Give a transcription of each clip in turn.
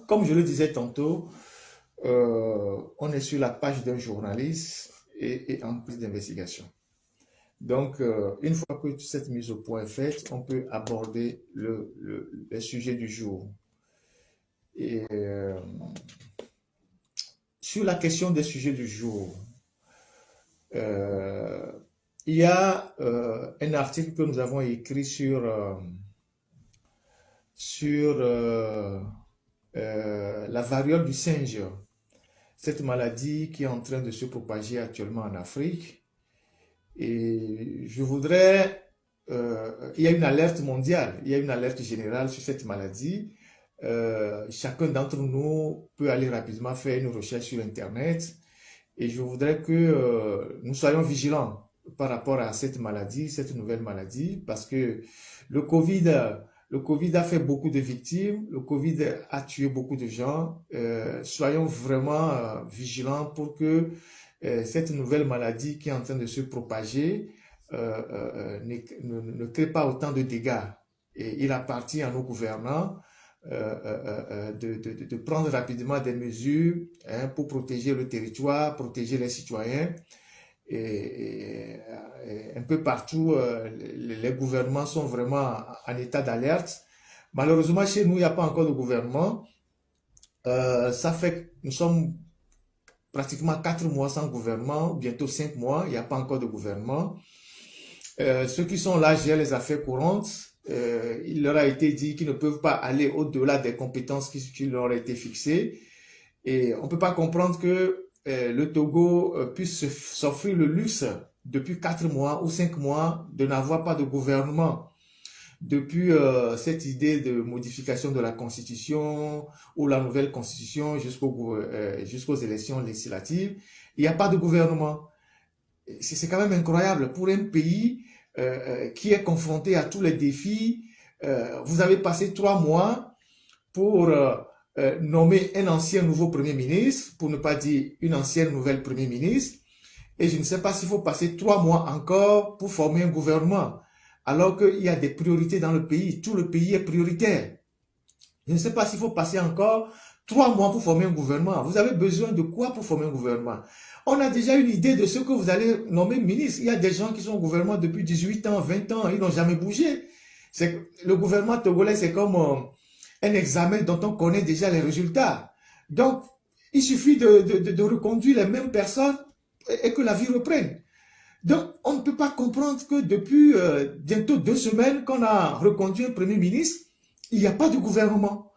comme je le disais tantôt, on est sur la page d'un journaliste et en prise d'investigation. Donc, une fois que cette mise au point est faite, on peut aborder le sujet du jour. Et sur la question des sujets du jour, euh, il y a un article que nous avons écrit sur la variole du singe, cette maladie qui est en train de se propager actuellement en Afrique. Et je voudrais, il y a une alerte mondiale, il y a une alerte générale sur cette maladie. Chacun d'entre nous peut aller rapidement faire une recherche sur Internet. Et je voudrais que nous soyons vigilants par rapport à cette maladie, cette nouvelle maladie, parce que le Covid a fait beaucoup de victimes, le Covid a tué beaucoup de gens. Soyons vraiment vigilants pour que cette nouvelle maladie qui est en train de se propager ne crée pas autant de dégâts. Et il appartient à nos gouvernants de prendre rapidement des mesures pour protéger le territoire, protéger les citoyens. Et un peu partout, les gouvernements sont vraiment en état d'alerte. Malheureusement, chez nous, il n'y a pas encore de gouvernement. Ça fait que nous sommes pratiquement 4 mois sans gouvernement, bientôt 5 mois, il n'y a pas encore de gouvernement. Ceux qui sont là gèrent les affaires courantes. Il leur a été dit qu'ils ne peuvent pas aller au-delà des compétences qui leur ont été fixées. Et on ne peut pas comprendre que le Togo puisse s'offrir le luxe depuis 4 mois ou 5 mois de n'avoir pas de gouvernement. Depuis cette idée de modification de la Constitution ou la nouvelle Constitution jusqu'aux élections législatives, il n'y a pas de gouvernement. C'est quand même incroyable pour un pays qui est confronté à tous les défis. Vous avez passé 3 mois pour nommer un ancien nouveau Premier ministre, pour ne pas dire une ancienne nouvelle Premier ministre, et je ne sais pas s'il faut passer 3 mois encore pour former un gouvernement, alors qu'il y a des priorités dans le pays, tout le pays est prioritaire. Je ne sais pas s'il faut passer encore 3 mois pour former un gouvernement. Vous avez besoin de quoi pour former un gouvernement? On a déjà une idée de ce que vous allez nommer ministre. Il y a des gens qui sont au gouvernement depuis 18 ans, 20 ans, ils n'ont jamais bougé. Le gouvernement togolais, c'est comme un examen dont on connaît déjà les résultats. Donc, il suffit de reconduire les mêmes personnes et que la vie reprenne. Donc, on ne peut pas comprendre que depuis bientôt 2 semaines qu'on a reconduit un Premier ministre, il n'y a pas de gouvernement.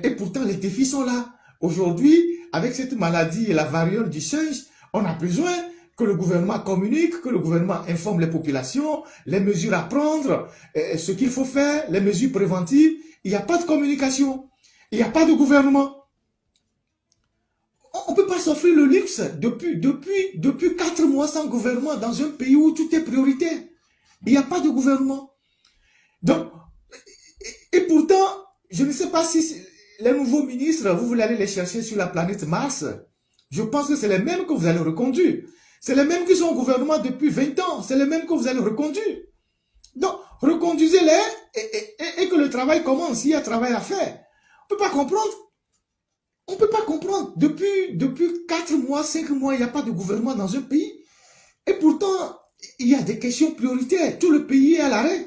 Et pourtant, les défis sont là. Aujourd'hui, avec cette maladie et la variole du singe, on a besoin que le gouvernement communique, que le gouvernement informe les populations, les mesures à prendre, ce qu'il faut faire, les mesures préventives. Il n'y a pas de communication. Il n'y a pas de gouvernement. On ne peut pas s'offrir le luxe depuis 4 mois sans gouvernement dans un pays où tout est prioritaire. Il n'y a pas de gouvernement. Donc, et pourtant, je ne sais pas si les nouveaux ministres, vous voulez aller les chercher sur la planète Mars. Je pense que c'est les mêmes que vous allez reconduire. C'est les mêmes qui sont au gouvernement depuis 20 ans. C'est les mêmes que vous allez reconduire. Donc, reconduisez-les et que le travail commence. Il y a travail à faire. On ne peut pas comprendre. On ne peut pas comprendre. Depuis 4 mois, 5 mois, il n'y a pas de gouvernement dans un pays. Et pourtant, il y a des questions prioritaires. Tout le pays est à l'arrêt.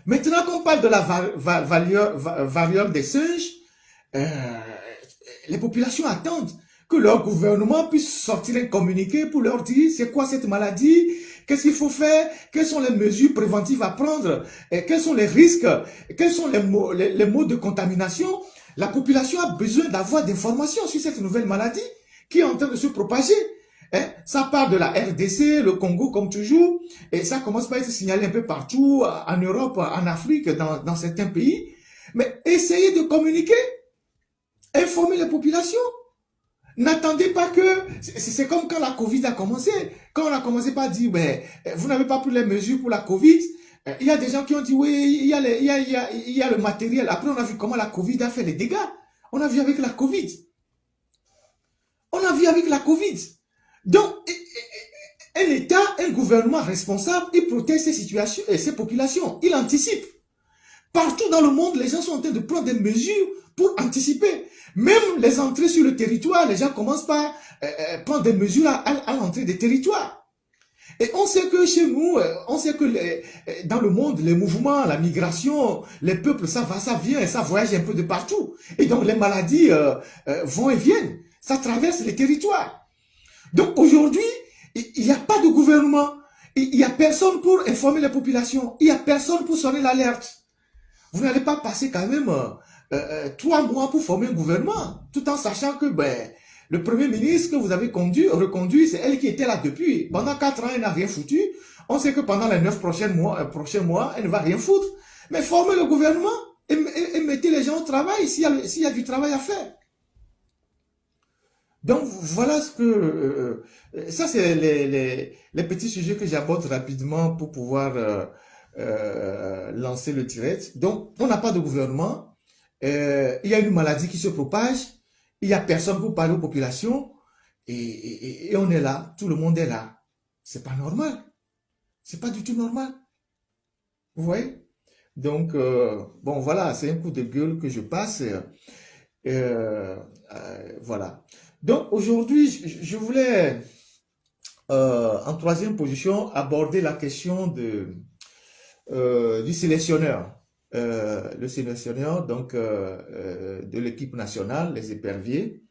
Maintenant qu'on parle de la variole des singes, les populations attendent que leur gouvernement puisse sortir un communiqué pour leur dire c'est quoi cette maladie, qu'est-ce qu'il faut faire, quelles sont les mesures préventives à prendre, quels sont les risques, quels sont les modes de contamination. La population a besoin d'avoir des informations sur cette nouvelle maladie qui est en train de se propager. Ça part de la RDC, le Congo comme toujours, et ça commence par être signalé un peu partout, en Europe, en Afrique, dans certains pays. Mais essayez de communiquer, informer les populations. N'attendez pas que... C'est comme quand la Covid a commencé. Quand on a commencé par dire, vous n'avez pas pris les mesures pour la Covid, il y a des gens qui ont dit, oui, il y a le matériel. Après, on a vu comment la Covid a fait des dégâts. On a vu avec la Covid. Donc, un État, un gouvernement responsable, il protège ces situations et ces populations. Il anticipe. Partout dans le monde, les gens sont en train de prendre des mesures pour anticiper. Même les entrées sur le territoire, les gens commencent par prendre des mesures à l'entrée des territoires. Et on sait que chez nous, on sait que dans le monde, les mouvements, la migration, les peuples, ça va, ça vient, ça voyage un peu de partout. Et donc les maladies vont et viennent. Ça traverse les territoires. Donc aujourd'hui, il n'y a pas de gouvernement. Il n'y a personne pour informer les populations. Il n'y a personne pour sonner l'alerte. Vous n'allez pas passer quand même 3 mois pour former un gouvernement, tout en sachant que le Premier ministre que vous avez reconduit, c'est elle qui était là depuis. Pendant 4 ans, elle n'a rien foutu. On sait que pendant les 9 prochains mois, elle ne va rien foutre. Mais formez le gouvernement et mettez les gens au travail s'il y a du travail à faire. Donc voilà ce que... ça, c'est les petits sujets que j'aborde rapidement pour pouvoir lancer le direct. Donc, on n'a pas de gouvernement. Il y a une maladie qui se propage. Il n'y a personne pour parler aux populations. Et on est là. Tout le monde est là. C'est pas normal. C'est pas du tout normal. Vous voyez? Donc, bon, voilà. C'est un coup de gueule que je passe. Voilà. Donc, aujourd'hui, je voulais, en troisième position, aborder la question du sélectionneur. Le sélectionneur donc de l'équipe nationale, les éperviers.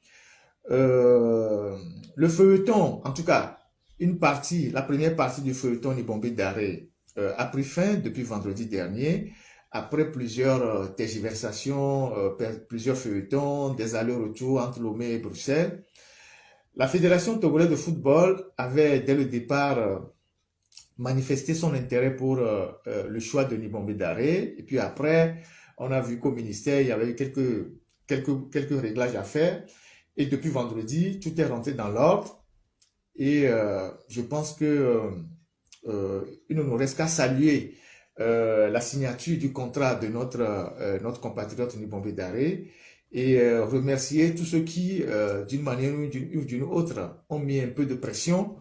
Le feuilleton, en tout cas, la première partie du feuilleton Nibombé Daré a pris fin depuis vendredi dernier, après plusieurs tergiversations, plusieurs feuilletons, des allers-retours entre Lomé et Bruxelles. La Fédération togolaise de football avait, dès le départ, manifester son intérêt pour le choix de Nibombé Daré. Et puis après, on a vu qu'au ministère, il y avait quelques réglages à faire. Et depuis vendredi, tout est rentré dans l'ordre. Et je pense que il ne nous reste qu'à saluer la signature du contrat de notre compatriote Nibombé Daré et remercier tous ceux qui, d'une manière ou d'une autre, ont mis un peu de pression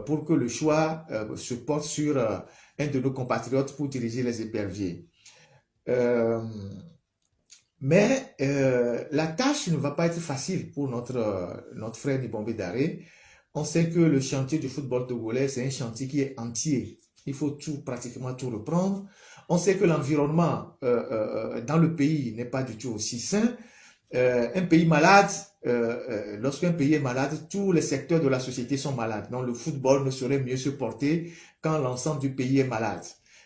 pour que le choix se porte sur un de nos compatriotes pour diriger les éperviers. Mais la tâche ne va pas être facile pour notre frère Nibombé Daré. On sait que le chantier du football togolais, c'est un chantier qui est entier. Il faut pratiquement tout reprendre. On sait que l'environnement dans le pays n'est pas du tout aussi sain. Un pays malade, lorsqu'un pays est malade, tous les secteurs de la société sont malades. Donc le football ne saurait mieux se porter quand l'ensemble du pays est malade.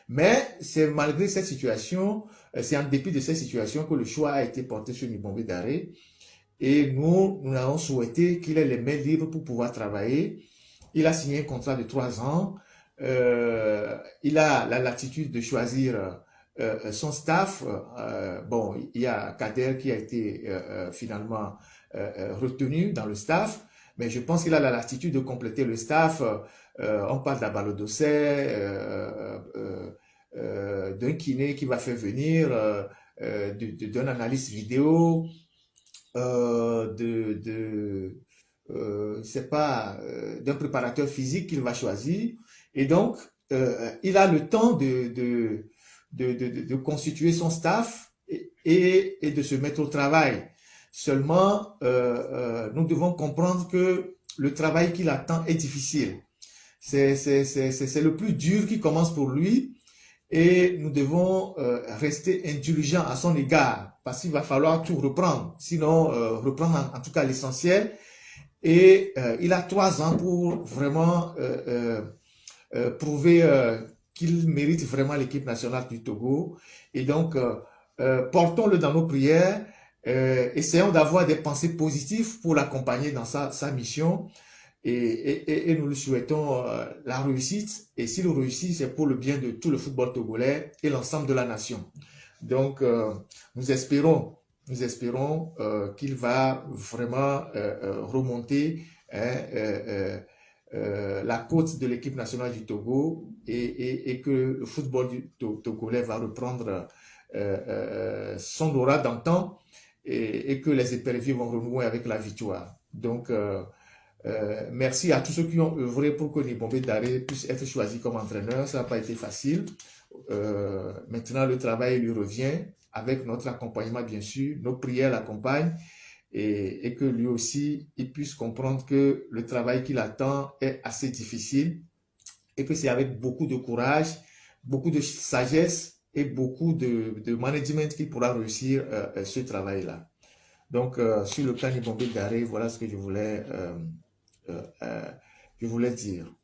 Mais c'est malgré cette situation, c'est en dépit de cette situation que le choix a été porté sur Nibombé Daré. Et nous avons souhaité qu'il ait les mains libres pour pouvoir travailler. Il a signé un contrat de 3 ans. Il a la latitude de choisir son staff. Bon, il y a Kader qui a été finalement retenu dans le staff, mais je pense qu'il a la latitude de compléter le staff. On parle d'Abalo Dossé, d'un kiné qui va faire venir, d'un analyste vidéo, c'est pas d'un préparateur physique qu'il va choisir. Et donc, il a le temps de constituer son staff et de se mettre au travail. Seulement, nous devons comprendre que le travail qu'il attend est difficile. C'est le plus dur qui commence pour lui et nous devons rester indulgents à son égard parce qu'il va falloir tout reprendre, sinon reprendre en tout cas l'essentiel. Et il a 3 ans pour vraiment prouver qu'il mérite vraiment l'équipe nationale du Togo. Et donc, portons-le dans nos prières, essayons d'avoir des pensées positives pour l'accompagner dans sa mission. Et nous lui souhaitons la réussite. Et s'il réussit, c'est pour le bien de tout le football togolais et l'ensemble de la nation. Donc, nous espérons qu'il va vraiment remonter la côte de l'équipe nationale du Togo et que le football du togolais va reprendre son aura d'antan et que les éperviers vont renouer avec la victoire. Donc, merci à tous ceux qui ont œuvré pour que Nibombé Daré puisse être choisi comme entraîneur. Ça n'a pas été facile. Maintenant, le travail lui revient avec notre accompagnement, bien sûr. Nos prières l'accompagnent et que lui aussi, il puisse comprendre que le travail qu'il attend est assez difficile et que c'est avec beaucoup de courage, beaucoup de sagesse et beaucoup de management qu'il pourra réussir ce travail-là. Donc, sur le plan du Bombay Garé, voilà ce que je voulais dire.